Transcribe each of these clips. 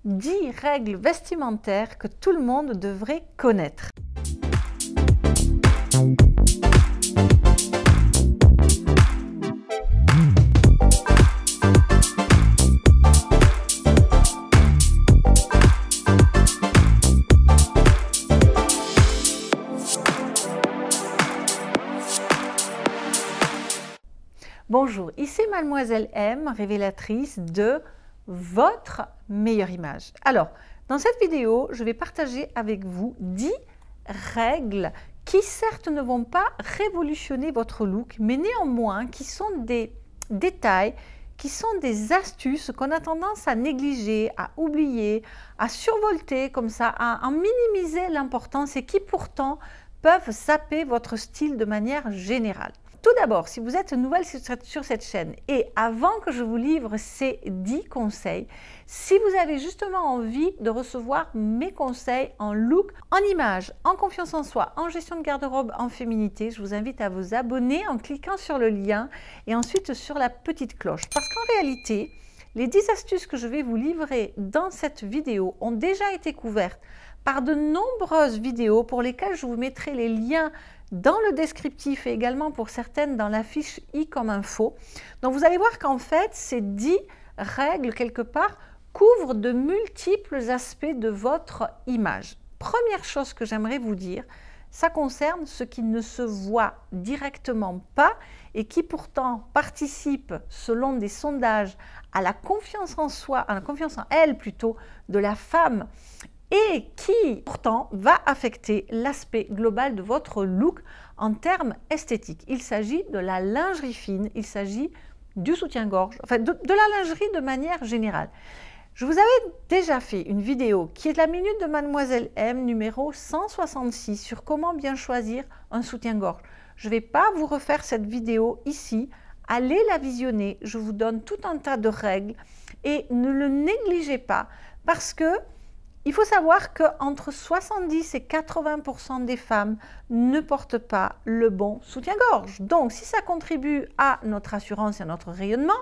10 règles vestimentaires que tout le monde devrait connaître. Bonjour, ici Mademoiselle M, révélatrice de votre meilleure image. Alors, dans cette vidéo, je vais partager avec vous 10 règles qui certes ne vont pas révolutionner votre look, mais néanmoins qui sont des détails, qui sont des astuces qu'on a tendance à négliger, à oublier, à survolter comme ça, à en minimiser l'importance et qui pourtant peuvent saper votre style de manière générale. Tout d'abord, si vous êtes nouvelle sur cette chaîne et avant que je vous livre ces 10 conseils, si vous avez justement envie de recevoir mes conseils en look, en image, en confiance en soi, en gestion de garde-robe, en féminité, je vous invite à vous abonner en cliquant sur le lien et ensuite sur la petite cloche. Parce qu'en réalité, les 10 astuces que je vais vous livrer dans cette vidéo ont déjà été couvertes par de nombreuses vidéos pour lesquelles je vous mettrai les liens dans le descriptif et également pour certaines dans la fiche i comme info. Donc vous allez voir qu'en fait ces 10 règles quelque part couvrent de multiples aspects de votre image. Première chose que j'aimerais vous dire, ça concerne ce qui ne se voit directement pas et qui pourtant participe selon des sondages à la confiance en soi, à la confiance en elle plutôt de la femme et qui pourtant va affecter l'aspect global de votre look en termes esthétiques. Il s'agit de la lingerie fine, il s'agit du soutien-gorge, enfin de la lingerie de manière générale. Je vous avais déjà fait une vidéo qui est la minute de Mademoiselle M numéro 166 sur comment bien choisir un soutien-gorge. Je ne vais pas vous refaire cette vidéo ici, allez la visionner, je vous donne tout un tas de règles et ne le négligez pas parce que il faut savoir qu'entre 70 et 80% des femmes ne portent pas le bon soutien-gorge. Donc, si ça contribue à notre assurance et à notre rayonnement,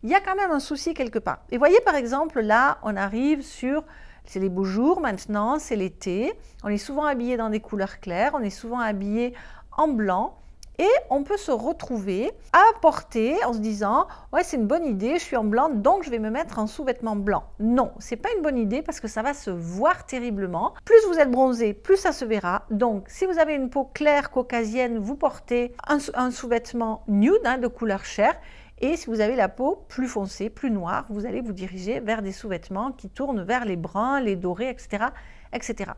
il y a quand même un souci quelque part. Et voyez par exemple, là, on arrive sur, c'est les beaux jours maintenant, c'est l'été, on est souvent habillé dans des couleurs claires, on est souvent habillé en blanc. Et on peut se retrouver à porter en se disant « ouais, c'est une bonne idée, je suis en blanc, donc je vais me mettre un sous-vêtement blanc ». Non, ce n'est pas une bonne idée parce que ça va se voir terriblement. Plus vous êtes bronzé, plus ça se verra. Donc, si vous avez une peau claire caucasienne, vous portez un sous-vêtement nude de couleur chair. Et si vous avez la peau plus foncée, plus noire, vous allez vous diriger vers des sous-vêtements qui tournent vers les bruns, les dorés, etc., etc.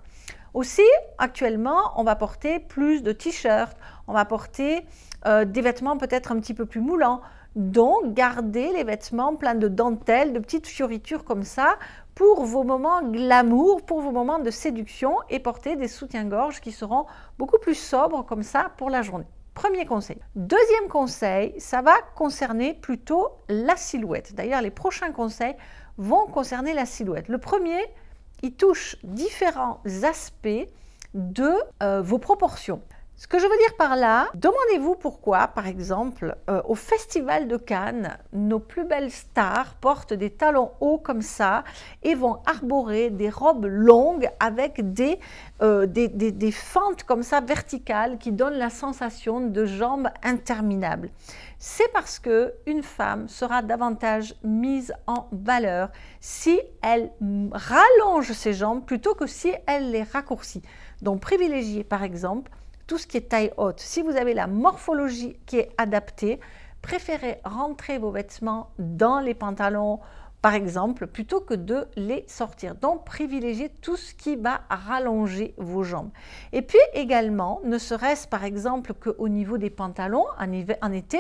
Aussi, actuellement, on va porter plus de t-shirts, on va porter des vêtements peut-être un petit peu plus moulants. Donc, gardez les vêtements pleins de dentelles, de petites fioritures comme ça pour vos moments glamour, pour vos moments de séduction et porter des soutiens-gorge qui seront beaucoup plus sobres comme ça pour la journée. Premier conseil. Deuxième conseil, ça va concerner plutôt la silhouette. D'ailleurs, les prochains conseils vont concerner la silhouette. Le premier, il touche différents aspects de vos proportions. Ce que je veux dire par là, demandez-vous pourquoi, par exemple, au Festival de Cannes, nos plus belles stars portent des talons hauts comme ça et vont arborer des robes longues avec des fentes comme ça verticales qui donnent la sensation de jambes interminables. C'est parce qu'une femme sera davantage mise en valeur si elle rallonge ses jambes plutôt que si elle les raccourcit. Donc privilégiez par exemple tout ce qui est taille haute. Si vous avez la morphologie qui est adaptée, préférez rentrer vos vêtements dans les pantalons, par exemple, plutôt que de les sortir. Donc, privilégiez tout ce qui va rallonger vos jambes. Et puis également, ne serait-ce par exemple qu'au niveau des pantalons, en été,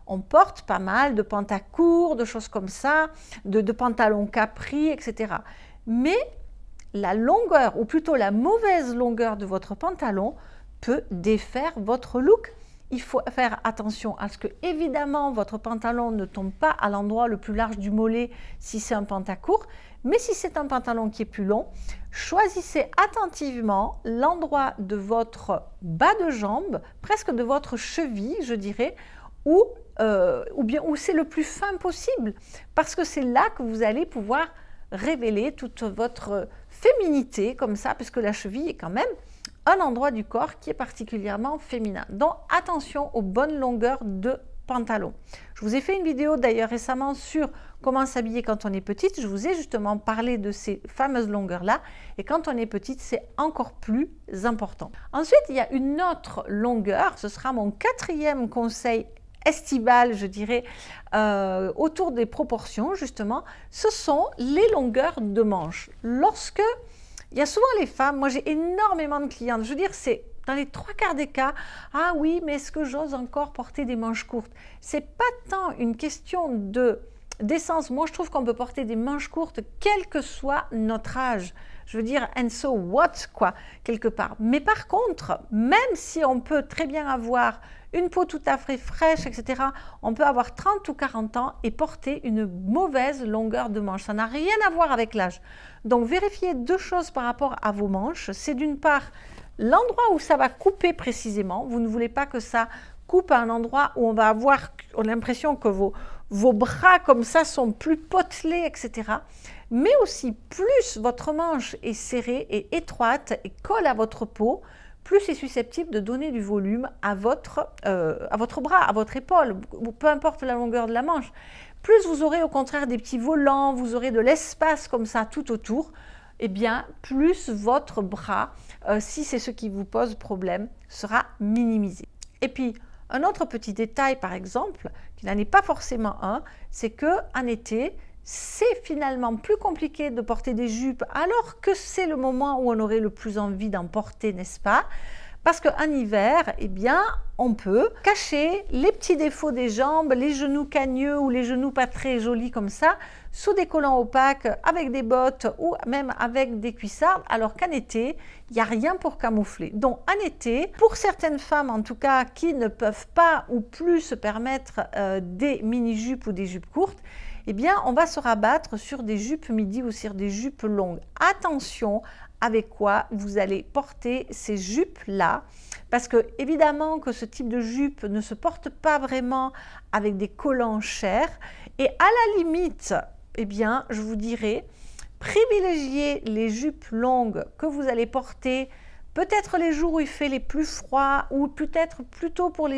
on porte pas mal de pantacourts, de choses comme ça, de pantalons capris, etc. Mais la longueur, ou plutôt la mauvaise longueur de votre pantalon, peut défaire votre look. Il faut faire attention à ce que, évidemment, votre pantalon ne tombe pas à l'endroit le plus large du mollet si c'est un pantacourt, mais si c'est un pantalon qui est plus long, choisissez attentivement l'endroit de votre bas de jambe, presque de votre cheville, je dirais, où c'est le plus fin possible, parce que c'est là que vous allez pouvoir révéler toute votre féminité comme ça, puisque la cheville est quand même un endroit du corps qui est particulièrement féminin. Donc attention aux bonnes longueurs de pantalon. Je vous ai fait une vidéo d'ailleurs récemment sur comment s'habiller quand on est petite. Je vous ai justement parlé de ces fameuses longueurs-là. Et quand on est petite, c'est encore plus important. Ensuite, il y a une autre longueur. Ce sera mon 4e conseil estival, je dirais, autour des proportions, justement. Ce sont les longueurs de manches. Lorsque il y a souvent les femmes, moi j'ai énormément de clientes, je veux dire, c'est dans les 3/4 des cas, ah oui, mais est-ce que j'ose encore porter des manches courtes? C'est pas tant une question d'essence. Moi, je trouve qu'on peut porter des manches courtes, quel que soit notre âge. Je veux dire, and so what, quoi, quelque part. Mais par contre, même si on peut très bien avoir une peau tout à fait fraîche, etc., on peut avoir 30 ou 40 ans et porter une mauvaise longueur de manche. Ça n'a rien à voir avec l'âge. Donc, vérifiez 2 choses par rapport à vos manches. C'est d'une part l'endroit où ça va couper précisément. Vous ne voulez pas que ça coupe à un endroit où on va avoir l'impression que vos bras comme ça sont plus potelés, etc. Mais aussi, plus votre manche est serrée et étroite et colle à votre peau, plus c'est susceptible de donner du volume à votre bras, à votre épaule, peu importe la longueur de la manche. Plus vous aurez au contraire des petits volants, vous aurez de l'espace comme ça tout autour, eh bien, plus votre bras, si c'est ce qui vous pose problème, sera minimisé. Et puis, un autre petit détail, par exemple, qui n'en est pas forcément un, c'est qu'en été, c'est finalement plus compliqué de porter des jupes, alors que c'est le moment où on aurait le plus envie d'en porter, n'est-ce pas? Parce qu'en hiver, eh bien, on peut cacher les petits défauts des jambes, les genoux cagneux ou les genoux pas très jolis comme ça, sous des collants opaques, avec des bottes ou même avec des cuissardes, alors qu'en été, il n'y a rien pour camoufler. Donc en été, pour certaines femmes en tout cas qui ne peuvent pas ou plus se permettre des mini-jupes ou des jupes courtes, eh bien, on va se rabattre sur des jupes midi ou sur des jupes longues. Attention avec quoi vous allez porter ces jupes-là, parce que évidemment que ce type de jupe ne se porte pas vraiment avec des collants chers, et à la limite, eh bien, je vous dirais, privilégiez les jupes longues que vous allez porter peut-être les jours où il fait les plus froids, ou peut-être plutôt pour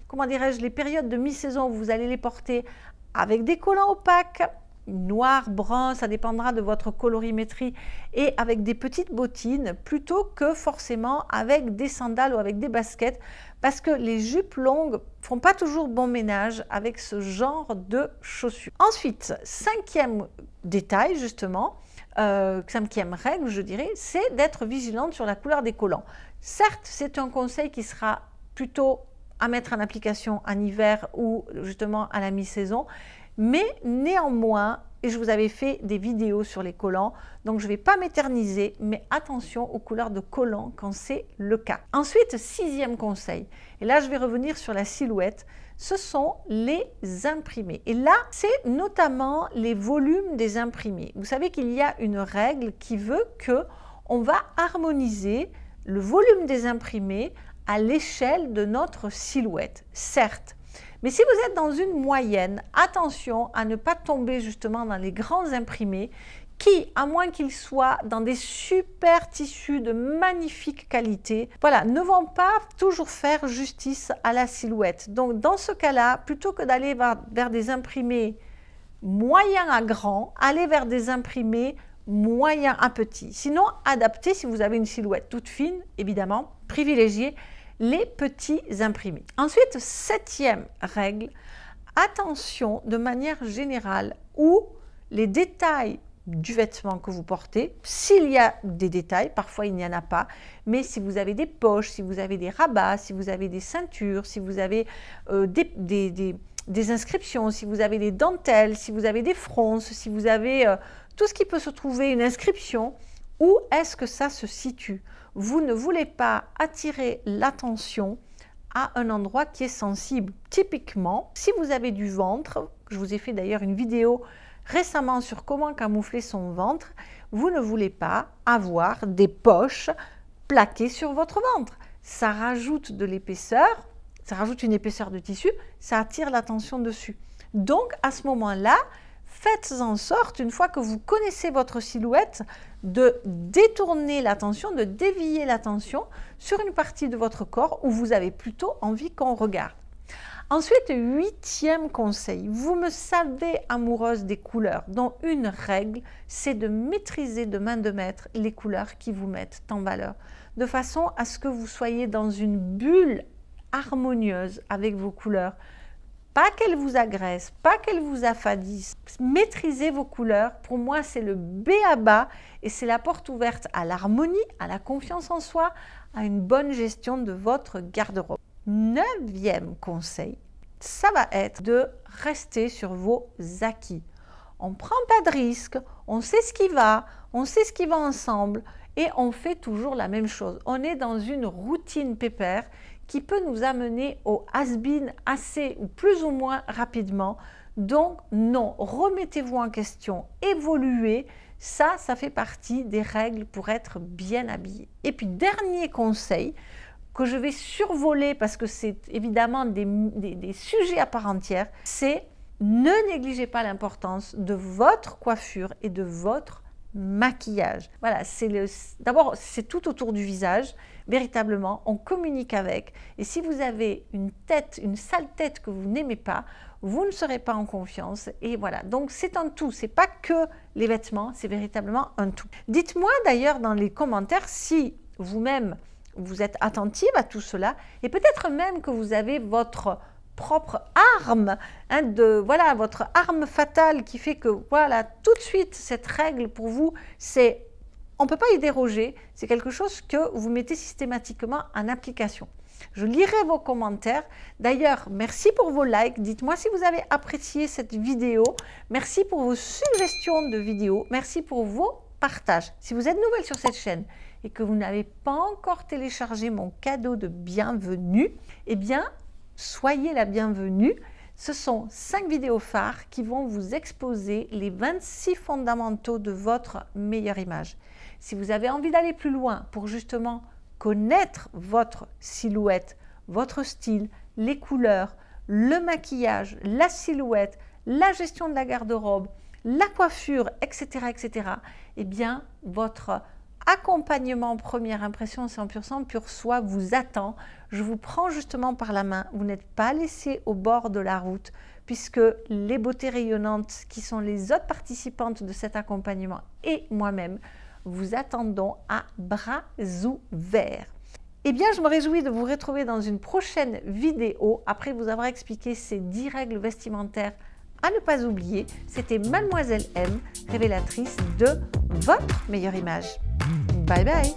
comment dirais-je, les périodes de mi-saison où vous allez les porter avec des collants opaques, noir, brun, ça dépendra de votre colorimétrie, et avec des petites bottines plutôt que forcément avec des sandales ou avec des baskets, parce que les jupes longues font pas toujours bon ménage avec ce genre de chaussures. Ensuite, 5e détail justement, 5e règle je dirais, c'est d'être vigilante sur la couleur des collants. Certes, c'est un conseil qui sera plutôt à mettre en application en hiver ou justement à la mi-saison, mais néanmoins, et je vous avais fait des vidéos sur les collants, donc je ne vais pas m'éterniser, mais attention aux couleurs de collants quand c'est le cas. Ensuite, 6e conseil, et là je vais revenir sur la silhouette, ce sont les imprimés. Et là, c'est notamment les volumes des imprimés. Vous savez qu'il y a une règle qui veut qu'on va harmoniser le volume des imprimés à l'échelle de notre silhouette, certes. Mais si vous êtes dans une moyenne, attention à ne pas tomber justement dans les grands imprimés qui, à moins qu'ils soient dans des super tissus de magnifique qualité, voilà, ne vont pas toujours faire justice à la silhouette. Donc dans ce cas-là, plutôt que d'aller vers des imprimés moyens à grands, allez vers des imprimés moyens à petits. Sinon, adaptez si vous avez une silhouette toute fine, évidemment, privilégiez les petits imprimés. Ensuite, 7e règle, attention de manière générale où les détails du vêtement que vous portez, s'il y a des détails, parfois il n'y en a pas, mais si vous avez des poches, si vous avez des rabats, si vous avez des ceintures, si vous avez des inscriptions, si vous avez des dentelles, si vous avez des fronces, si vous avez tout ce qui peut se trouver, une inscription, où est-ce que ça se situe? Vous ne voulez pas attirer l'attention à un endroit qui est sensible. Typiquement, si vous avez du ventre, je vous ai fait d'ailleurs une vidéo récemment sur comment camoufler son ventre, vous ne voulez pas avoir des poches plaquées sur votre ventre. Ça rajoute de l'épaisseur, ça rajoute une épaisseur de tissu, ça attire l'attention dessus. Donc à ce moment-là, faites en sorte, une fois que vous connaissez votre silhouette, de détourner l'attention, de dévier l'attention sur une partie de votre corps où vous avez plutôt envie qu'on regarde. Ensuite, 8e conseil, vous me savez amoureuse des couleurs, dont une règle, c'est de maîtriser de main de maître les couleurs qui vous mettent en valeur, de façon à ce que vous soyez dans une bulle harmonieuse avec vos couleurs. Pas qu'elles vous agressent, pas qu'elles vous affadissent. Maîtrisez vos couleurs, pour moi c'est le b.a.-ba et c'est la porte ouverte à l'harmonie, à la confiance en soi, à une bonne gestion de votre garde-robe. 9e conseil, ça va être de rester sur vos acquis. On ne prend pas de risques, on sait ce qui va ensemble et on fait toujours la même chose. On est dans une routine pépère qui peut nous amener au has-been assez ou plus ou moins rapidement. Donc non, remettez-vous en question, évoluez, ça fait partie des règles pour être bien habillé. Et puis dernier conseil, que je vais survoler parce que c'est évidemment des sujets à part entière, c'est ne négligez pas l'importance de votre coiffure et de votre maquillage. Voilà, d'abord c'est tout autour du visage, véritablement, on communique avec et si vous avez une sale tête que vous n'aimez pas, vous ne serez pas en confiance et voilà, donc c'est un tout, c'est pas que les vêtements, c'est véritablement un tout. Dites-moi d'ailleurs dans les commentaires si vous-même vous êtes attentive à tout cela et peut-être même que vous avez votre propre arme, voilà, votre arme fatale qui fait que voilà, tout de suite cette règle pour vous, c'est on ne peut pas y déroger, c'est quelque chose que vous mettez systématiquement en application. Je lirai vos commentaires. D'ailleurs, merci pour vos likes. Dites-moi si vous avez apprécié cette vidéo. Merci pour vos suggestions de vidéos. Merci pour vos partages. Si vous êtes nouvelle sur cette chaîne et que vous n'avez pas encore téléchargé mon cadeau de bienvenue, eh bien, soyez la bienvenue. Ce sont 5 vidéos phares qui vont vous exposer les 26 fondamentaux de votre meilleure image. Si vous avez envie d'aller plus loin pour justement connaître votre silhouette, votre style, les couleurs, le maquillage, la silhouette, la gestion de la garde-robe, la coiffure, etc., eh bien, votre accompagnement première impression 100% pur soi vous attend. Je vous prends justement par la main. Vous n'êtes pas laissé au bord de la route puisque les beautés rayonnantes qui sont les autres participantes de cet accompagnement et moi-même vous attendons à bras ouverts. Eh bien, je me réjouis de vous retrouver dans une prochaine vidéo après vous avoir expliqué ces 10 règles vestimentaires à ne pas oublier. C'était Mademoiselle M, révélatrice de votre meilleure image. Bye bye!